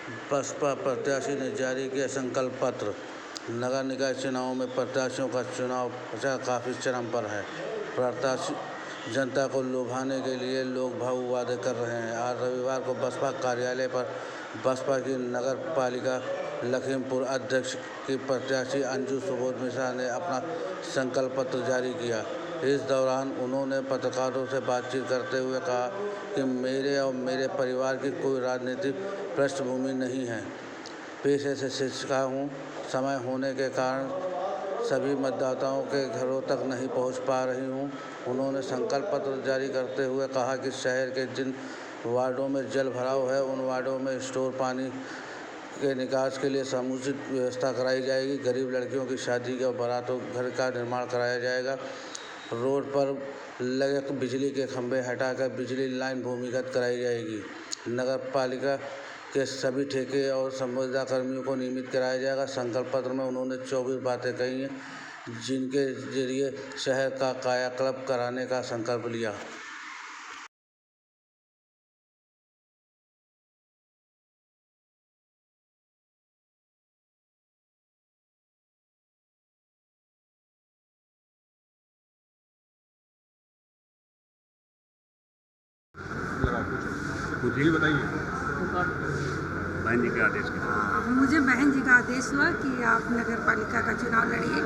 बसपा प्रत्याशी ने जारी किया संकल्प पत्र। नगर निकाय चुनावों में प्रत्याशियों का चुनाव प्रचार काफ़ी चरम पर है। प्रत्याशी जनता को लुभाने के लिए लोग भावुक वादे कर रहे हैं। आज रविवार को बसपा कार्यालय पर बसपा की नगर पालिका लखीमपुर अध्यक्ष की प्रत्याशी अंजू सुबोध मिश्रा ने अपना संकल्प पत्र जारी किया। इस दौरान उन्होंने पत्रकारों से बातचीत करते हुए कहा कि मेरे और मेरे परिवार की कोई राजनीतिक पृष्ठभूमि नहीं है। पेशे से शिक्षिका हूँ। समय होने के कारण सभी मतदाताओं के घरों तक नहीं पहुँच पा रही हूँ। उन्होंने संकल्प पत्र जारी करते हुए कहा कि शहर के जिन वार्डों में जल भराव है उन वार्डों में स्टोर पानी के निकास के लिए समुचित व्यवस्था कराई जाएगी। गरीब लड़कियों की शादी और बारातों घर का निर्माण कराया जाएगा। रोड पर लगे बिजली के खंभे हटाकर बिजली लाइन भूमिगत कराई जाएगी। नगर पालिका के सभी ठेके और संविदा कर्मियों को नियमित कराया जाएगा। संकल्प पत्र में उन्होंने 24 बातें कही हैं जिनके जरिए शहर का कायाकल्प कराने का संकल्प लिया। मुझे बताइए बहन जी के आदेश के मुझे बहन जी का आदेश हुआ कि आप नगर पालिका का चुनाव लड़िए।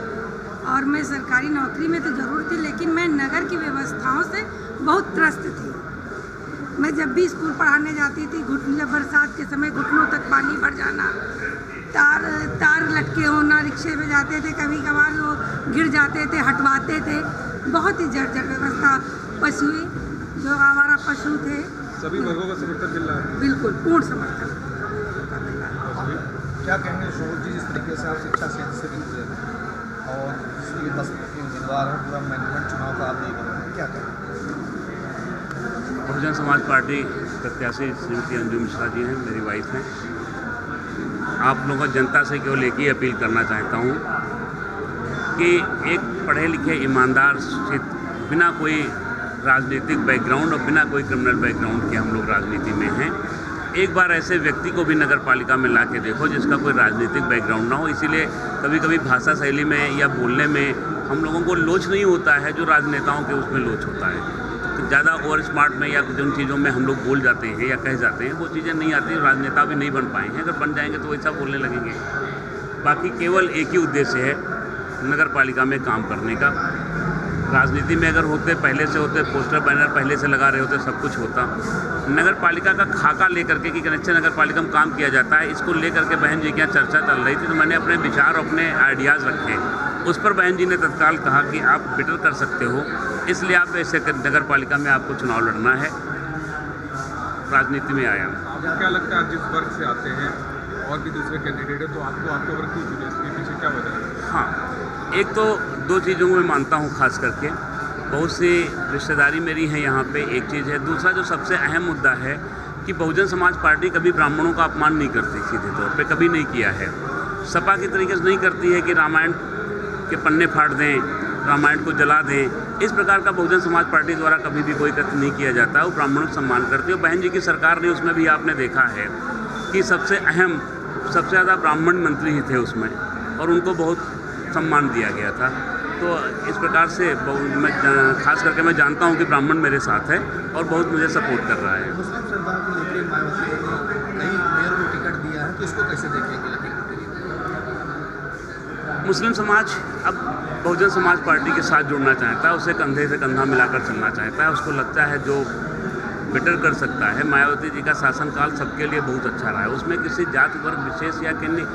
और मैं सरकारी नौकरी में तो ज़रूर थी, लेकिन मैं नगर की व्यवस्थाओं से बहुत त्रस्त थी। मैं जब भी स्कूल पढ़ाने जाती थी, बरसात के समय घुटनों तक पानी भर जाना, तार लटके होना, रिक्शे में जाते थे, कभी कभार वो गिर जाते थे, हटवाते थे। बहुत ही जर्जर व्यवस्था। पशु जो हमारा पशु थे, सभी वर्गों का समर्थन मिल रहा है। बिल्कुल पूर्ण समर्थन। क्या कहेंगे शोभ जी, जिस तरीके से आप शिक्षा क्षेत्र से जुड़े हैं और इसलिए 10 उम्मीदवार हैं, पूरा मैनेजमेंट चुनाव का आप नहीं कर रहे हैं, क्या कहेंगे? बहुजन समाज पार्टी प्रत्याशी श्रीमती अंजू मिश्रा जी हैं, मेरी वाइफ हैं। आप लोगों जनता से केवल एक ही अपील करना चाहता हूँ कि एक पढ़े लिखे ईमानदार बिना कोई राजनीतिक बैकग्राउंड और बिना कोई क्रिमिनल बैकग्राउंड के हम लोग राजनीति में हैं। एक बार ऐसे व्यक्ति को भी नगर पालिका में ला के देखो जिसका कोई राजनीतिक बैकग्राउंड ना हो। इसीलिए कभी कभी भाषा शैली में या बोलने में हम लोगों को लोच नहीं होता है, जो राजनेताओं के उसमें लोच होता है। तो ज़्यादा ओवर स्मार्ट में या जिन चीज़ों में हम लोग बोल जाते हैं या कह जाते हैं वो चीज़ें नहीं आती। राजनेता भी नहीं बन पाए हैं। अगर बन जाएंगे तो वैसा बोलने लगेंगे। बाकी केवल एक ही उद्देश्य है नगर पालिका में काम करने का। राजनीति में अगर होते, पहले से होते, पोस्टर बैनर पहले से लगा रहे होते, सब कुछ होता। नगर पालिका का खाका लेकर के कि कनेक्शन नगर पालिका में काम किया जाता है, इसको लेकर के बहन जी की यहाँ चर्चा चल रही थी। तो मैंने अपने विचार, अपने आइडियाज़ रखे। उस पर बहन जी ने तत्काल कहा कि आप बेटर कर सकते हो, इसलिए आप ऐसे नगर पालिका में आपको चुनाव लड़ना है। राजनीति में आया। आपको क्या लगता है, जिस वर्ग से आते हैं और भी दूसरे कैंडिडेट है, तो आपको आपके वर्ग क्यों चुने, इसके पीछे क्या वजह है? हाँ, एक तो 2 चीज़ों को मैं मानता हूँ खास करके। बहुत सी रिश्तेदारी मेरी है यहाँ पे, एक चीज़ है। दूसरा जो सबसे अहम मुद्दा है कि बहुजन समाज पार्टी कभी ब्राह्मणों का अपमान नहीं करती, सीधे तौर पे कभी नहीं किया है। सपा की तरीके से नहीं करती है कि रामायण के पन्ने फाड़ दें, रामायण को जला दें। इस प्रकार का बहुजन समाज पार्टी द्वारा कभी भी कोई कृत्य नहीं किया जाता। वो ब्राह्मणों का सम्मान करती है। बहन जी की सरकार ने उसमें भी आपने देखा है कि सबसे अहम, सबसे ज़्यादा ब्राह्मण मंत्री ही थे उसमें, और उनको बहुत सम्मान दिया गया था। तो इस प्रकार से मैं खास करके मैं जानता हूं कि ब्राह्मण मेरे साथ है और बहुत मुझे सपोर्ट कर रहा है। मुस्लिम सरदार को लेकर मायावती ने कई मेयर को टिकट दिया है, तो इसको कैसे देखेंगे? मुस्लिम समाज अब बहुजन समाज पार्टी के साथ जुड़ना चाहता है, उसे कंधे से कंधा मिलाकर चलना चाहता है। उसको लगता है जो बेटर कर सकता है। मायावती जी का शासनकाल सबके लिए बहुत अच्छा रहा है। उसमें किसी जाति वर्ग विशेष या किन्हीं